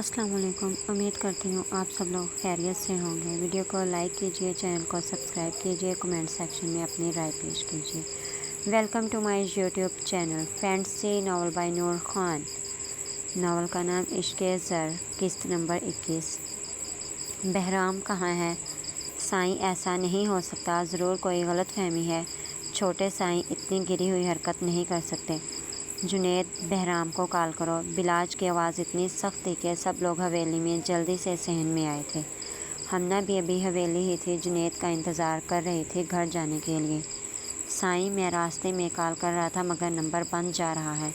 अस्सलाम वालेकुम। उम्मीद करती हूँ आप सब लोग खैरियत से होंगे। वीडियो को लाइक कीजिए, चैनल को सब्सक्राइब कीजिए, कमेंट सेक्शन में अपनी राय पेश कीजिए। Welcome to my YouTube channel. Fantasy novel by Noor Khan. Novel का नाम इश्क़-ए-ज़र, किस्त नंबर 21। बहराम कहाँ है? साईं, ऐसा नहीं हो सकता, ज़रूर कोई गलत फहमी है। छोटे साईं इतनी गिरी हुई हरकत नहीं कर सकते। जुनैद, बहराम को कॉल करो। बिलाज की आवाज़ इतनी सख्त थी कि सब लोग हवेली में जल्दी से सहन में आए थे। हमना भी अभी हवेली ही थी, जुनैद का इंतज़ार कर रही थी घर जाने के लिए। साईं, मैं रास्ते में कॉल कर रहा था मगर नंबर बंद जा रहा है।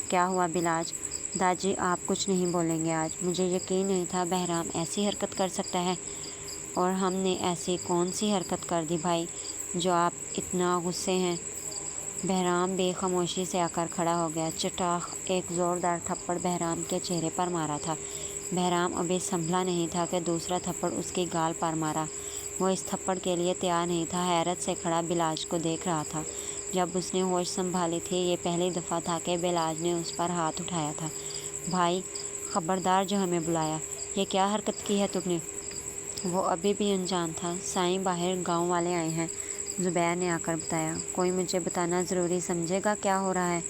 क्या हुआ बिलाज? दादी, आप कुछ नहीं बोलेंगे आज? मुझे यकीन नहीं था बहराम ऐसी हरकत कर सकता है। और हमने ऐसी कौन सी हरकत कर दी भाई जो आप इतना गुस्से हैं? बहराम बेखामोशी से आकर खड़ा हो गया। चटाख एक ज़ोरदार थप्पड़ बहराम के चेहरे पर मारा था। बहराम अभी संभला नहीं था कि दूसरा थप्पड़ उसकी गाल पर मारा। वो इस थप्पड़ के लिए तैयार नहीं था। हैरत से खड़ा बिलाज को देख रहा था। जब उसने होश संभाली थी, ये पहली दफ़ा था कि बिलाज ने उस पर हाथ उठाया था। भाई खबरदार, जो हमें बुलाया, ये क्या हरकत की है तुमने? वो अभी भी अनजान था। साईं, बाहर गांव वाले आए हैं, ज़ुबैर ने आकर बताया। कोई मुझे बताना ज़रूरी समझेगा क्या हो रहा है?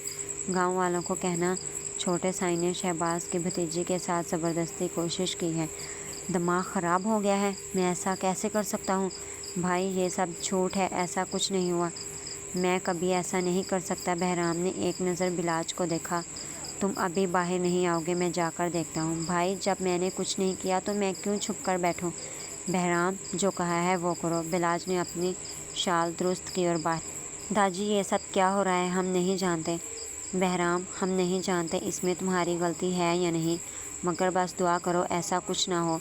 गांव वालों को कहना। छोटे साईं ने शहबाज की भतीजी के साथ ज़बरदस्ती कोशिश की है। दिमाग ख़राब हो गया है? मैं ऐसा कैसे कर सकता हूँ? भाई ये सब झूठ है, ऐसा कुछ नहीं हुआ। मैं कभी ऐसा नहीं कर सकता। बहराम ने एक नज़र बिलाज को देखा। तुम अभी बाहर नहीं आओगे? मैं जाकर देखता हूँ। भाई, जब मैंने कुछ नहीं किया तो मैं क्यों छुप कर बैठूँ? बहराम, जो कहा है वो करो। बिलाज ने अपनी शाल दुरुस्त की और बाहर। दादी, ये सब क्या हो रहा है? हम नहीं जानते। बहराम, हम नहीं जानते इसमें तुम्हारी गलती है या नहीं, मगर बस दुआ करो ऐसा कुछ ना हो।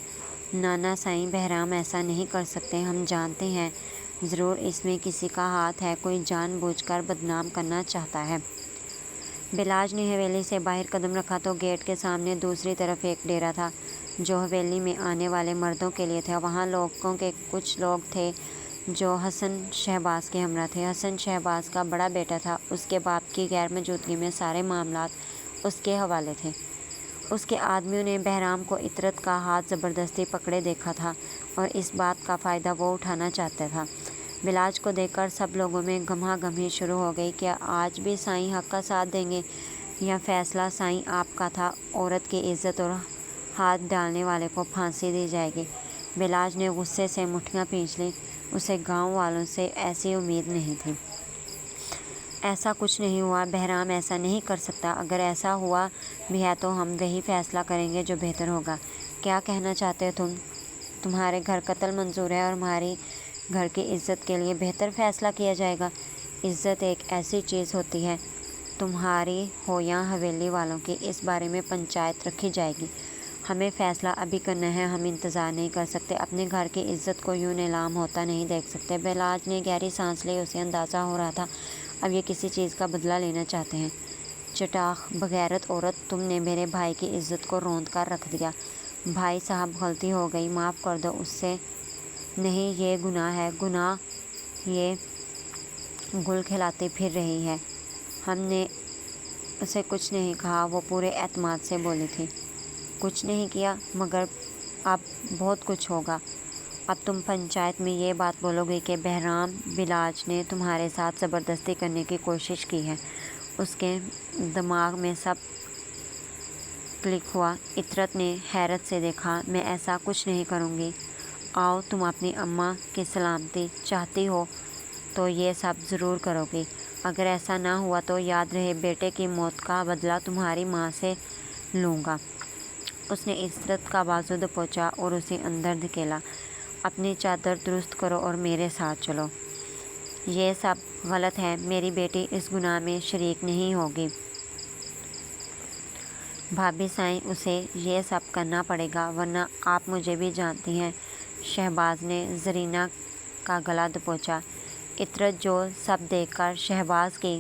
नाना साईं, बहराम ऐसा नहीं कर सकते, हम जानते हैं ज़रूर इसमें किसी का हाथ है, कोई जानबूझकर बदनाम करना चाहता है। बिलाज ने हवेली से बाहर कदम रखा तो गेट के सामने दूसरी तरफ एक डेरा था जो हवेली में आने वाले मर्दों के लिए था। वहाँ लोगों के कुछ लोग थे जो हसन शहबाज के हमरा थे। हसन शहबाज का बड़ा बेटा था। उसके बाप की गैर मौजूदगी में सारे मामलात उसके हवाले थे। उसके आदमियों ने बहराम को इतरत का हाथ ज़बरदस्ती पकड़े देखा था और इस बात का फ़ायदा वो उठाना चाहता था। बिलाज को देखकर सब लोगों में गम्हा-गम्ही शुरू हो गई। क्या आज भी साईं हक का साथ देंगे? यह फ़ैसला साईं आपका था। औरत की इज़्ज़त और हाथ डालने वाले को फांसी दी जाएगी। बिलाज ने गुस्से से मुट्ठियाँ खींच लीं। उसे गांव वालों से ऐसी उम्मीद नहीं थी। ऐसा कुछ नहीं हुआ। बहराम ऐसा नहीं कर सकता। अगर ऐसा हुआ भी है तो हम वही फ़ैसला करेंगे जो बेहतर होगा। क्या कहना चाहते हो तुम? तुम्हारे घर कत्ल मंजूर है और हमारी घर की इज़्ज़त के लिए बेहतर फ़ैसला किया जाएगा। इज़्ज़त एक ऐसी चीज़ होती है, तुम्हारी हो या हवेली वालों की, इस बारे में पंचायत रखी जाएगी। हमें फ़ैसला अभी करना है, हम इंतज़ार नहीं कर सकते। अपने घर की इज़्ज़त को यूँ नीलाम होता नहीं देख सकते। बिलाज ने गहरी सांस ली। उसे अंदाज़ा हो रहा था अब ये किसी चीज़ का बदला लेना चाहते हैं। चटाख बगैरत औरत, तुमने मेरे भाई की इज़्ज़त को रौंद कर रख दिया। भाई साहब, गलती हो गई, माफ़ कर दो। उससे नहीं, ये गुनाह है। गुनाह? ये गुल खिलाती फिर रही है। हमने उसे कुछ नहीं कहा, वो पूरे एतमाद से बोली थी। कुछ नहीं किया, मगर अब बहुत कुछ होगा। अब तुम पंचायत में ये बात बोलोगे कि बहराम बिलाज ने तुम्हारे साथ ज़बरदस्ती करने की कोशिश की है। उसके दिमाग में सब क्लिक हुआ। इतरत ने हैरत से देखा। मैं ऐसा कुछ नहीं करूँगी। आओ, तुम अपनी अम्मा की सलामती चाहती हो तो ये सब ज़रूर करोगी। अगर ऐसा ना हुआ तो याद रहे, बेटे की मौत का बदला तुम्हारी माँ से लूँगा। उसने इतरत का बाजू दबोचा और उसे अंदर धकेला। अपनी चादर दुरुस्त करो और मेरे साथ चलो। ये सब गलत है। मेरी बेटी इस गुनाह में शरीक नहीं होगी। भाभी साईं, उसे ये सब करना पड़ेगा, वरना आप मुझे भी जानती हैं। शहबाज ने ज़रीना का गला दबोचा। इतरत जो सब देखकर शहबाज की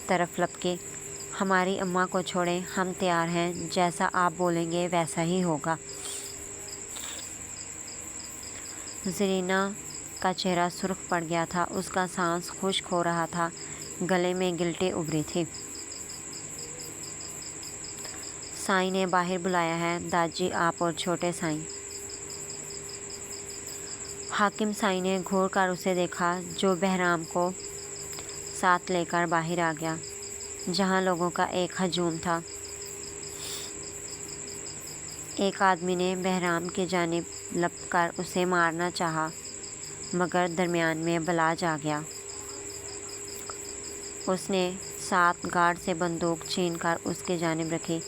तरफ लपकी। हमारी अम्मा को छोड़ें, हम तैयार हैं। जैसा आप बोलेंगे वैसा ही होगा। ज़रीना का चेहरा सुर्ख पड़ गया था। उसका सांस खुश्क हो रहा था। गले में गिल्टी उभरी थी। साईं ने बाहर बुलाया है, दादी आप और छोटे साईं। हाकिम साईं ने घूर कर उसे देखा, जो बहराम को साथ लेकर बाहर आ गया, जहाँ लोगों का एक हजूम था। एक आदमी ने बहराम की जानिब लपकर उसे मारना चाहा, मगर दरमियान में बलाज आ गया। उसने साथ गार्ड से बंदूक छीनकर उसकी जानिब रखी।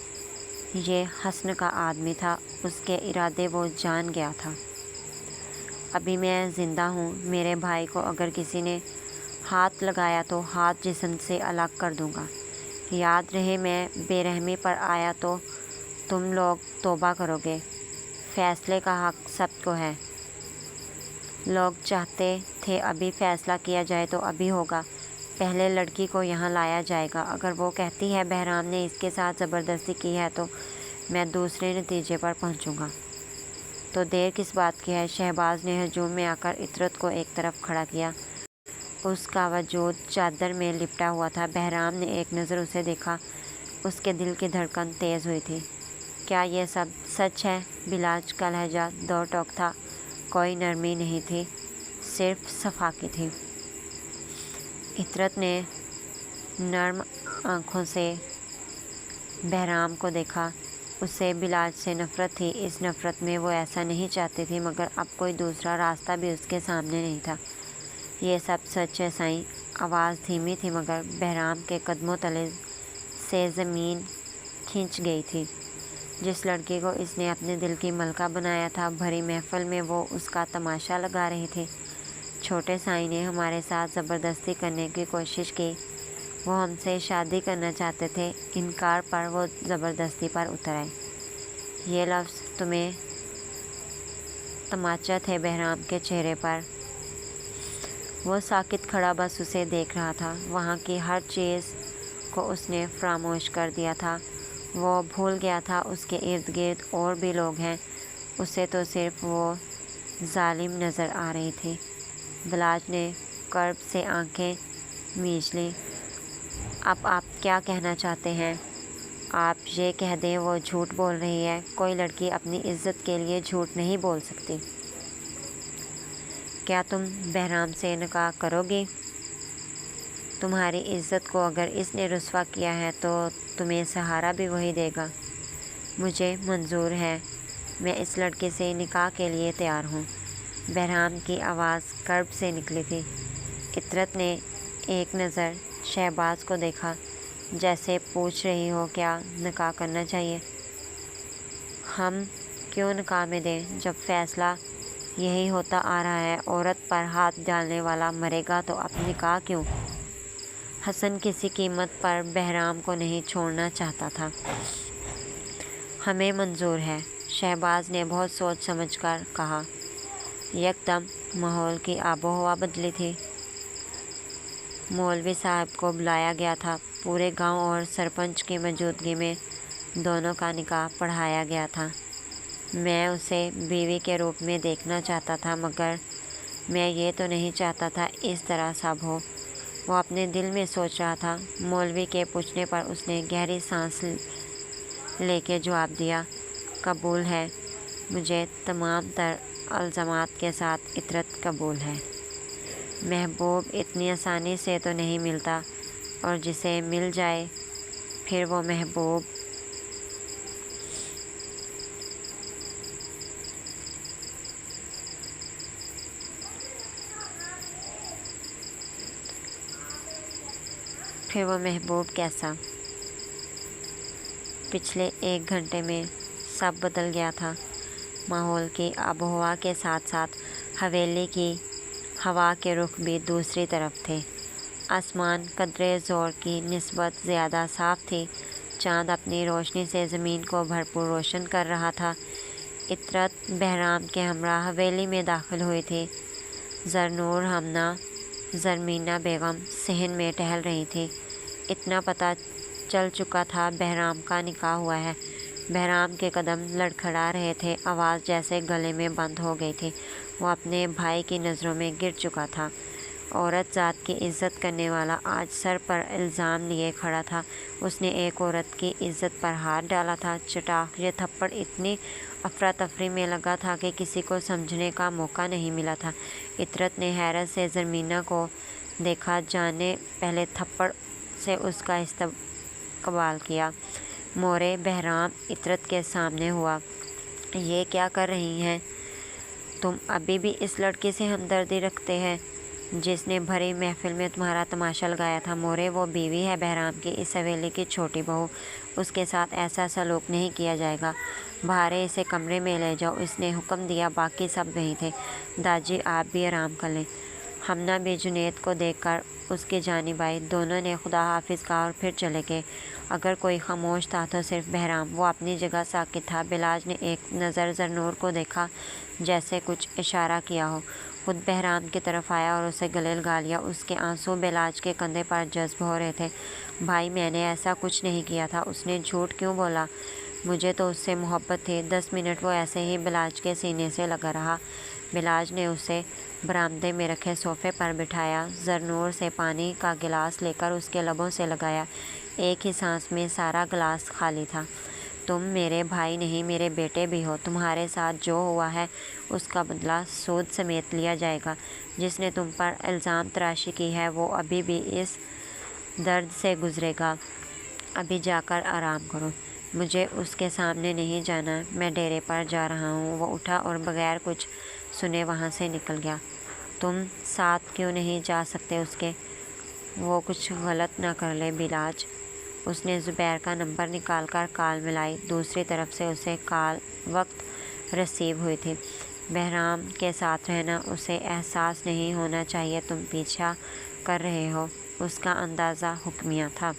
ये हसन का आदमी था, उसके इरादे वो जान गया था। अभी मैं ज़िंदा हूँ, मेरे भाई को अगर किसी ने हाथ लगाया तो हाथ जिस्म से अलग कर दूँगा। याद रहे, मैं बेरहमी पर आया तो तुम लोग तौबा करोगे। फैसले का हक सबको है। लोग चाहते थे अभी फैसला किया जाए तो अभी होगा। पहले लड़की को यहाँ लाया जाएगा। अगर वो कहती है बहराम ने इसके साथ ज़बरदस्ती की है तो मैं दूसरे नतीजे पर पहुँचूँगा। तो देर किस बात की है। शहबाज ने हजूम में आकर इतरत को एक तरफ खड़ा किया। उसका वजूद चादर में लिपटा हुआ था। बहराम ने एक नज़र उसे देखा। उसके दिल की धड़कन तेज़ हुई थी। क्या ये सब सच है? बिलाज का लहजा दो टोक था, कोई नरमी नहीं थी, सिर्फ सफाकी थी। इतरत ने नर्म आँखों से बहराम को देखा। उसे बिलाज से नफ़रत थी। इस नफ़रत में वो ऐसा नहीं चाहती थी, मगर अब कोई दूसरा रास्ता भी उसके सामने नहीं था। ये सब सच है साईं। आवाज़ धीमी थी, मगर बहराम के कदमों तले से ज़मीन खिंच गई थी। जिस लड़की को इसने अपने दिल की मलका बनाया था, भरी महफिल में वो उसका तमाशा लगा रही थी। छोटे साईं ने हमारे साथ ज़बरदस्ती करने की कोशिश की। वो हमसे शादी करना चाहते थे। इनकार पर वो ज़बरदस्ती पर उतर आए। ये लफ्ज़ तुम्हें तमाचा थे बहराम के चेहरे पर। वो साकित खड़ा बस उसे देख रहा था। वहाँ की हर चीज़ को उसने फरामोश कर दिया था। वो भूल गया था उसके इर्द गिर्द और भी लोग हैं। उसे तो सिर्फ वो जालिम नज़र आ रही थी। बिलाज ने कर्ब से आंखें मींच लीं। अब आप क्या कहना चाहते हैं? आप ये कह दें वो झूठ बोल रही है। कोई लड़की अपनी इज्जत के लिए झूठ नहीं बोल सकती। क्या तुम बहराम से निकाह करोगी? तुम्हारी इज्जत को अगर इसने रुस्वा किया है तो तुम्हें सहारा भी वही देगा। मुझे मंजूर है। मैं इस लड़के से निकाह के लिए तैयार हूँ। बहराम की आवाज़ कर्ब से निकली थी। इतरत ने एक नज़र शहबाज को देखा, जैसे पूछ रही हो क्या निकाह करना चाहिए। हम क्यों निकाह में दें, जब फ़ैसला यही होता आ रहा है। औरत पर हाथ डालने वाला मरेगा तो अब निकाह क्यों? हसन किसी कीमत पर बहराम को नहीं छोड़ना चाहता था। हमें मंजूर है, शहबाज ने बहुत सोच समझकर कहा। यकदम माहौल की आबो हवा बदली थी। मौलवी साहब को बुलाया गया था। पूरे गांव और सरपंच की मौजूदगी में दोनों का निकाह पढ़ाया गया था। मैं उसे बीवी के रूप में देखना चाहता था, मगर मैं ये तो नहीं चाहता था इस तरह सब हो। वो अपने दिल में सोच रहा था। मौलवी के पूछने पर उसने गहरी सांस लेके जवाब दिया, कबूल है। मुझे तमाम तर इल्ज़ामात के साथ इतरत कबूल है। महबूब इतनी आसानी से तो नहीं मिलता, और जिसे मिल जाए फिर वो महबूब कैसा। पिछले 1 घंटे में सब बदल गया था। माहौल की आबोहवा के साथ साथ हवेली की हवा के रुख भी दूसरी तरफ थे। आसमान कदरे ज़ोर की निस्बत ज़्यादा साफ़ थी। चाँद अपनी रोशनी से ज़मीन को भरपूर रोशन कर रहा था। इतरत बहराम के हमरा हवेली में दाखिल हुई थी। ज़रनूर हमना ज़रमीना बेगम सहन में टहल रही थी। इतना पता चल चुका था बहराम का निकाह हुआ है। बहराम के कदम लड़खड़ा रहे थे। आवाज़ जैसे गले में बंद हो गई थी। वो अपने भाई की नज़रों में गिर चुका था। عورت ذات کی عزت کرنے والا آج سر پر الزام لیے کھڑا تھا۔ اس نے ایک عورت کی عزت پر ہاتھ ڈالا تھا۔ چٹاک یہ تھپڑ اتنی افراتفری میں لگا تھا کہ کسی کو سمجھنے کا موقع نہیں ملا تھا۔ عطرت نے حیرت سے زرمینہ کو دیکھا، جانے پہلے تھپڑ سے اس کا استقبال کیا۔ مورے بہرام عطرت کے سامنے ہوا۔ یہ کیا کر رہی ہیں تم؟ ابھی بھی اس لڑکی سے ہمدردی رکھتے ہیں جس نے بھری محفل میں تمہارا تماشا لگایا تھا؟ مورے وہ بیوی ہے بہرام کی، اس حویلی کی چھوٹی بہو، اس کے ساتھ ایسا سلوک نہیں کیا جائے گا۔ بھارے اسے کمرے میں لے جاؤ، اس نے حکم دیا۔ باقی سب وہیں تھے۔ داجی آپ بھی آرام کر لیں۔ ہمنا بھی جنید کو دیکھ کر اس کی جانب آئی۔ دونوں نے خدا حافظ کہا اور پھر چلے گئے۔ اگر کوئی خاموش تھا تو صرف بہرام، وہ اپنی جگہ ساکت تھا۔ بلاج نے ایک نظر زرنور کو دیکھا، جیسے کچھ اشارہ کیا ہو، خود بہرام کی طرف آیا اور اسے گلے لگا لیا۔ اس کے آنسو بلاج کے کندھے پر جذب ہو رہے تھے۔ بھائی میں نے ایسا کچھ نہیں کیا تھا، اس نے جھوٹ کیوں بولا؟ مجھے تو اس سے محبت تھی۔ 10 منٹ وہ ایسے ہی بلاج کے سینے سے لگا رہا۔ بلاج نے اسے برآمدے میں رکھے صوفے پر بٹھایا، زرنور سے پانی کا گلاس لے کر اس کے لبوں سے لگایا۔ ایک ہی سانس میں سارا گلاس خالی تھا۔ تم میرے بھائی نہیں، میرے بیٹے بھی ہو۔ تمہارے ساتھ جو ہوا ہے اس کا بدلہ سود سمیت لیا جائے گا۔ جس نے تم پر الزام تراشی کی ہے وہ ابھی بھی اس درد سے گزرے گا۔ ابھی جا کر آرام کرو۔ مجھے اس کے سامنے نہیں جانا، میں ڈیرے پر جا رہا ہوں۔ وہ اٹھا اور بغیر کچھ سنے وہاں سے نکل گیا۔ تم ساتھ کیوں نہیں جا سکتے اس کے؟ وہ کچھ غلط نہ کر لے بلاج۔ اس نے زبیر کا نمبر نکال کر کال ملائی۔ دوسری طرف سے اسے کال وقت رسیو ہوئی تھی۔ بہرام کے ساتھ رہنا، اسے احساس نہیں ہونا چاہیے تم پیچھا کر رہے ہو۔ اس کا اندازہ حکمیہ تھا۔